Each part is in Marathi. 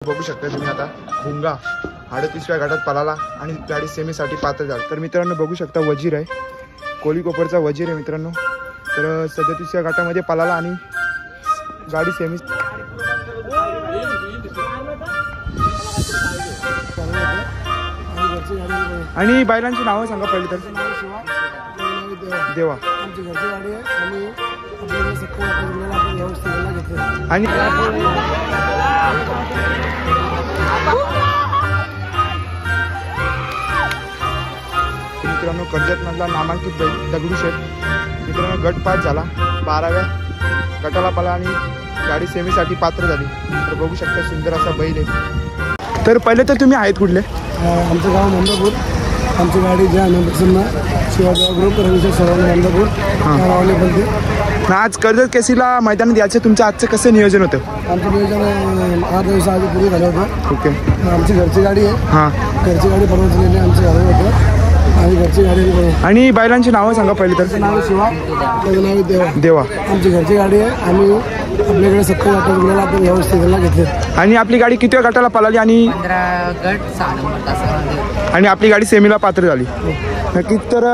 बघू शकता तुम्ही आता भुंगा 38व्या गटात पळाला आणि गाडी सेमीसाठी पात्र झाली। तर मित्रांनो बघू शकता वजीर आहे, कोळीकोपरचा वजीर आहे मित्रांनो। तर 37व्या गटामध्ये पळाला आणि गाडी सेमी आणि बैलांची नावं सांगा पहिले तर। देवा आमची घरची गाडी आहे आणि आपल्याला 70 आपण व्यवस्थित घेतलं आणि मित्रांनो कर्जत मधला नामांकित बैल दगडूशेठ मित्रांनो गट पास झाला, 12व्या गटाला पळाला आणि गाडी सेमीसाठी पात्र झाली। तर बघू शकता सुंदर असा बैल आहे। तर पहिले तर तुम्ही आहेत कुठले? आमचं गाव नंदापूर, आमची गाडी ज्या प्रसन्न शिवाजी ग्रुप रविशेष सराव नंदापूर गावाले बोलते। आज कर्जत केसीला मैदानात यायचं तुमचं आजचं कसं नियोजन होतं? आमचं नियोजन 8 दिवसाआधी पूर्ण झालं होतं। ओके, आमची घरची गाडी आहे। हां, घरची गाडी परवानगी आमचं झालं होतं आणि घरची गाडी आणि बैलांची नावं सांगा पहिले तर। नाव शिवा, त्याचं नाव देवा। देवा आमची घरची गाडी आहे। आम्ही आपल्याकडे 70 गटाला आपण व्यवस्थित घेतले आणि आपली गाडी किती गटाला पळाली आणि 15 गट 6 नंबर तासामध्ये आणि आपली गाडी सेमीला पात्र झाली। नक्कीच। तर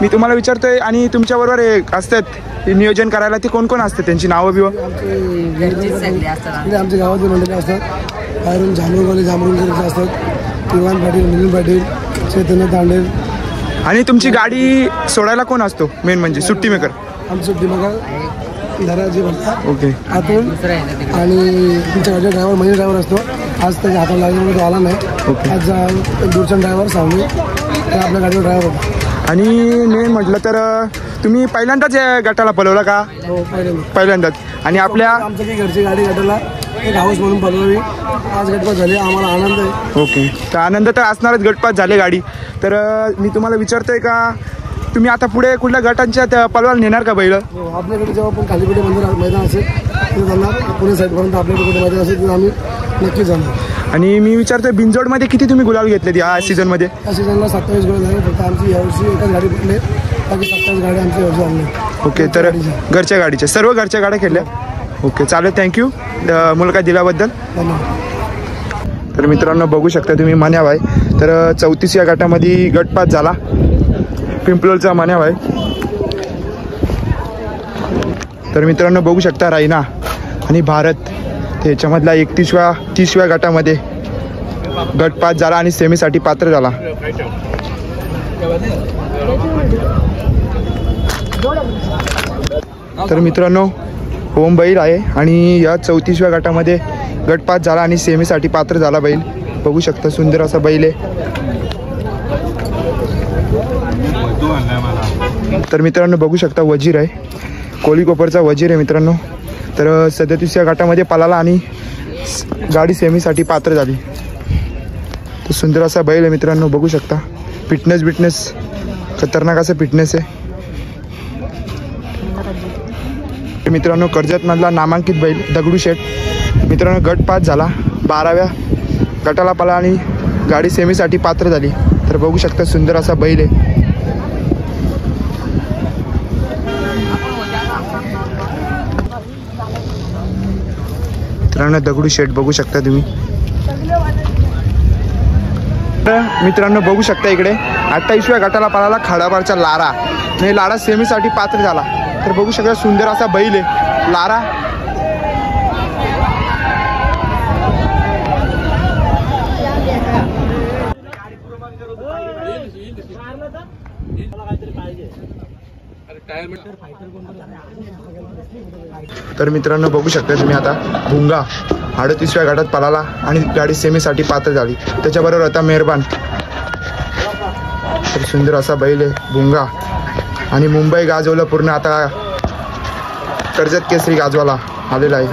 मी तुम्हाला विचारतोय आणि तुमच्याबरोबर असतात नियोजन करायला ते कोण कोण असतात, त्यांची नावं बिवं? आमच्या गावातले मंडळी असतात, बाहेरून जांभूळवाले जांभूळकरचे असतात, किवान पाटील, मिलिंद पाटील, चैतन्य तांडेल। आणि तुमची गाडी सोडायला कोण असतो मेन म्हणजे सुट्टी मेकर? आमची सुट्टी मेकर धराजी भरतात। ओके, आतून आणि तुमच्या गाडीचा ड्रायव्हर महेश ड्रायव्हर असतो। आज त्याच्या हाताला लागल्यामुळे तो आला नाही। ओके, आज दूरचा ड्रायव्हर सावनी तर आपल्या गाडीवर ड्रायव्हर होता। आणि मेन म्हटलं तर तुम्ही पहिल्यांदाच या गटाला पळवला का? हो, पहिल्यांदाच। आणि आपल्या आमच्या की घरची गाडी गटाला एक हाऊस म्हणून पळवली, आज गटपास झाली, आम्हाला आनंद आहे। ओके, तर आनंद तर असणारच, गटपास झाले गाडी। तर मी तुम्हाला विचारतोय का तुम्ही आता पुढे कुठल्या गटांच्या पळवायला नेणार का बैल? आपल्याकडे जेव्हा पण खालीपेटे मैदान असेल तिथे जाणार, पुणे साईडपर्यंत आपल्याकडे कुठे मैदान असेल तिथे आम्ही नक्की जाणार। आणि मी विचारतोय बिंजोडमध्ये किती तुम्ही गुलाल घेतले या सीझनमध्ये? या सीझनला 27 गोल झाले, फक्त आमची यावर्षी एकच गाडी पडले, बाकी 27 गाड्या आमची यावर्षी आणली। ओके, तर घरच्या गाडीच्या सर्व घरच्या गाड्या खेळल्या। ओके, चालेल, थँक्यू मुलाखत दिल्याबद्दल, धन्यवाद। तर मित्रांनो बघू शकता तुम्ही मान्याव आहे। तर 34व्या गटामध्ये गटपास झाला पिंपलोलचा मान्याव आहे। तर मित्रांनो बघू शकता रायना आणि भारत त्याच्यामधला 30व्या गटामध्ये गटपास झाला आणि सेमीसाठी पात्र झाला। तर मित्रांनो ओम बैल आहे आणि या 34व्या गटामध्ये गटपास झाला आणि सेमीसाठी पात्र झाला बैल। बघू शकता सुंदर असा बैल आहे। तर मित्रांनो बघू शकता वजीर आहे, कोळीकोपरचा वजीर आहे मित्रांनो। तर 37व्या गटामध्ये पळाला आणि गाडी सेमीसाठी पात्र झाली। तर सुंदर असा बैल आहे मित्रांनो, बघू शकता फिटनेस खतरनाक असं फिटनेस आहे। मित्रांनो कर्जत मधला नामांकित बैल दगडूशेठ मित्रांनो गट पास झाला, 12व्या गटाला पळाला आणि गाडी सेमीसाठी पात्र झाली। तर बघू शकता सुंदर असा बैल आहे। मित्रांनो दगडूशेठ बघू शकता तुम्ही। मित्रांनो बघू शकता इकडे 28व्या गटाला पळाला खाडाबारचा लारा आणि लारा सेमीसाठी पात्र झाला। तर बघू शकता सुंदर असा बैल आहे लारा। तर मित्रांनो बघू शकता तुम्ही आता भुंगा 38व्या गटात पळाला आणि गाडी सेमीसाठी पात्र झाली। त्याच्याबरोबर आता मेहरबान। तर सुंदर असा बैल आहे भुंगा आणि मुंबई गाजवलं पूर्ण, आता कर्जत केसरी गाजवाला आलेला आहे।